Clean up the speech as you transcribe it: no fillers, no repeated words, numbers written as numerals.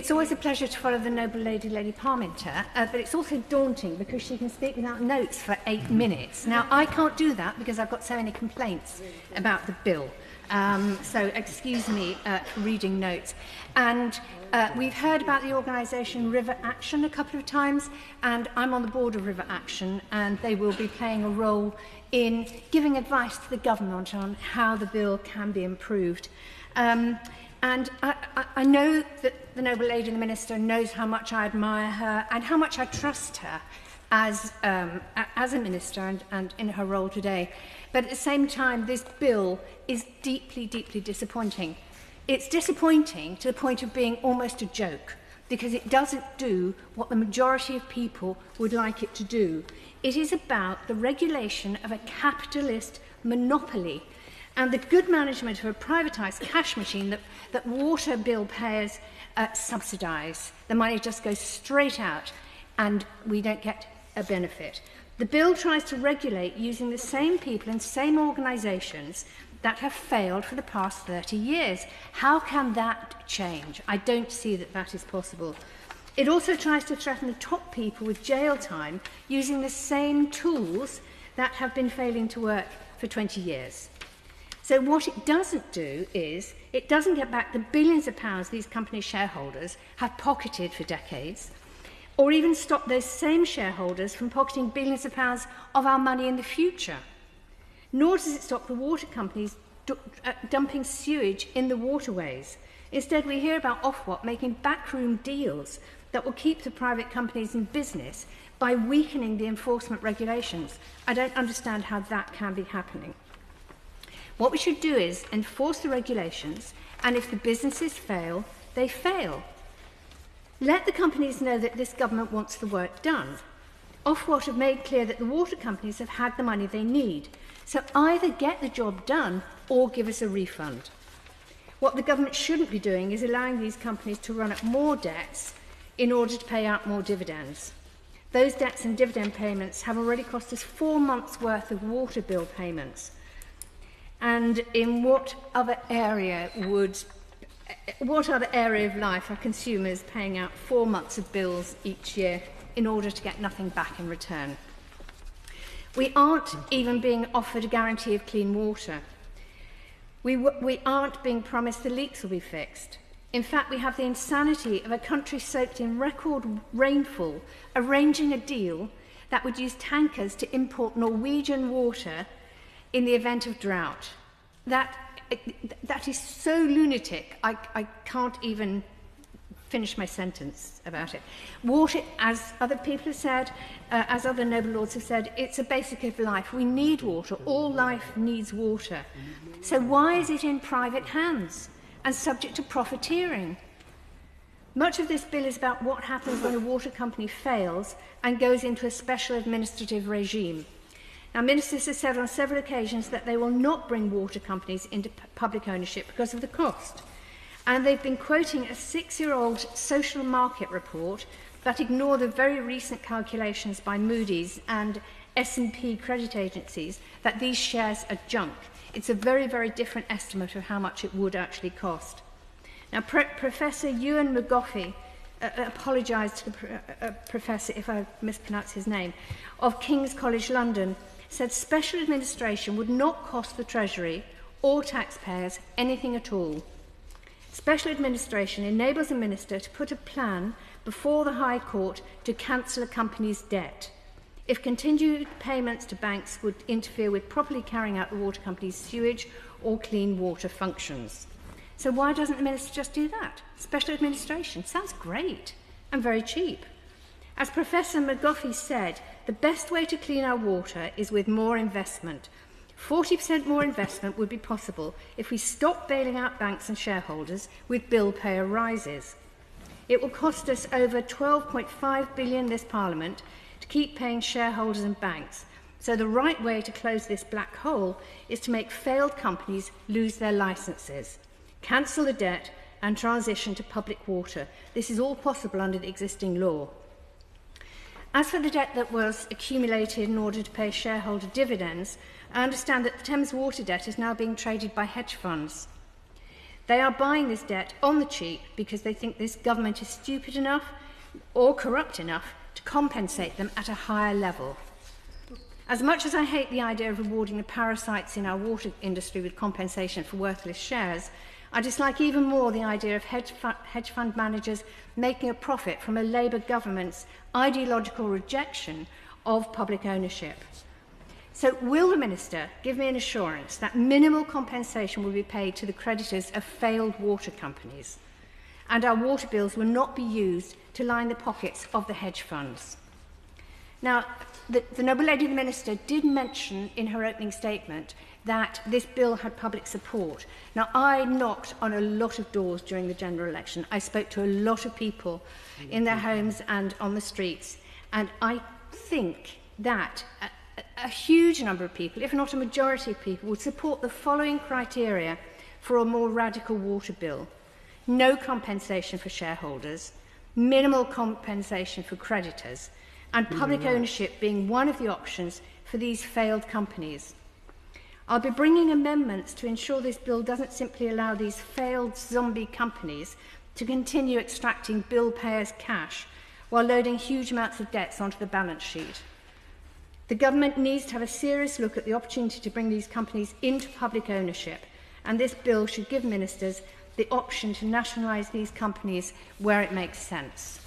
It's always a pleasure to follow the noble lady, Lady Parminter, but it's also daunting because she can speak without notes for 8 minutes. Now, I can't do that because I've got so many complaints about the bill. So excuse me for reading notes. And we've heard about the organisation River Action a couple of times, and I'm on the board of River Action, and they will be playing a role in giving advice to the government on how the bill can be improved. And I know that the noble lady, the minister, knows how much I admire her and how much I trust her as a minister and in her role today. But at the same time, this bill is deeply, deeply disappointing. It's disappointing to the point of being almost a joke, because it doesn't do what the majority of people would like it to do. It is about the regulation of a capitalist monopoly and the good management of a privatised cash machine that water bill payers subsidise. The money just goes straight out and we don't get a benefit. The bill tries to regulate using the same people and same organisations that have failed for the past 30 years. How can that change? I don't see that that is possible. It also tries to threaten the top people with jail time using the same tools that have been failing to work for 20 years. So what it doesn't do is, it doesn't get back the billions of pounds these company shareholders have pocketed for decades, or even stop those same shareholders from pocketing billions of pounds of our money in the future. Nor does it stop the water companies dumping sewage in the waterways. Instead, we hear about Ofwat making backroom deals that will keep the private companies in business by weakening the enforcement regulations. I don't understand how that can be happening. What we should do is enforce the regulations, and if the businesses fail, they fail. Let the companies know that this government wants the work done. Ofwat have made clear that the water companies have had the money they need, so either get the job done or give us a refund. What the government shouldn't be doing is allowing these companies to run up more debts in order to pay out more dividends. Those debts and dividend payments have already cost us 4 months' worth of water bill payments. And in what other area of life are consumers paying out 4 months of bills each year in order to get nothing back in return? We aren't even being offered a guarantee of clean water. We aren't being promised the leaks will be fixed. In fact, we have the insanity of a country soaked in record rainfall arranging a deal that would use tankers to import Norwegian water in the event of drought. That is so lunatic, I can't even finish my sentence about it. Water, as other people have said, as other noble lords have said, it's a basic of life. We need water. All life needs water. So why is it in private hands and subject to profiteering? Much of this bill is about what happens when a water company fails and goes into a special administrative regime. Now, ministers have said on several occasions that they will not bring water companies into public ownership because of the cost. And they've been quoting a 6-year-old social market report that ignore the very recent calculations by Moody's and S&P credit agencies that these shares are junk. It's a very, very different estimate of how much it would actually cost. Now, Professor Ewan McGoffey, apologise to the professor if I mispronounce his name, of King's College London, said special administration would not cost the Treasury or taxpayers anything at all. Special administration enables a minister to put a plan before the High Court to cancel a company's debt. If continued payments to banks would interfere with properly carrying out the water company's sewage or clean water functions. So why doesn't the minister just do that? Special administration sounds great and very cheap. As Professor McGoffey said, the best way to clean our water is with more investment. 40% more investment would be possible if we stop bailing out banks and shareholders with bill payer rises. It will cost us over £12.5 billion this Parliament to keep paying shareholders and banks. So the right way to close this black hole is to make failed companies lose their licences, cancel the debt and transition to public water. This is all possible under the existing law. As for the debt that was accumulated in order to pay shareholder dividends, I understand that the Thames Water debt is now being traded by hedge funds. They are buying this debt on the cheap because they think this government is stupid enough or corrupt enough to compensate them at a higher level. As much as I hate the idea of rewarding the parasites in our water industry with compensation for worthless shares, I dislike even more the idea of hedge fund managers making a profit from a Labour government's ideological rejection of public ownership. So will the Minister give me an assurance that minimal compensation will be paid to the creditors of failed water companies and our water bills will not be used to line the pockets of the hedge funds? Now, the Noble Lady the Minister did mention in her opening statement that this bill had public support. Now, I knocked on a lot of doors during the general election. I spoke to a lot of people in their homes and on the streets, and I think that a huge number of people, if not a majority of people, would support the following criteria for a more radical water bill: no compensation for shareholders, minimal compensation for creditors, and public ownership being one of the options for these failed companies. I'll be bringing amendments to ensure this bill doesn't simply allow these failed zombie companies to continue extracting bill payers' cash while loading huge amounts of debts onto the balance sheet. The government needs to have a serious look at the opportunity to bring these companies into public ownership, and this bill should give ministers the option to nationalise these companies where it makes sense.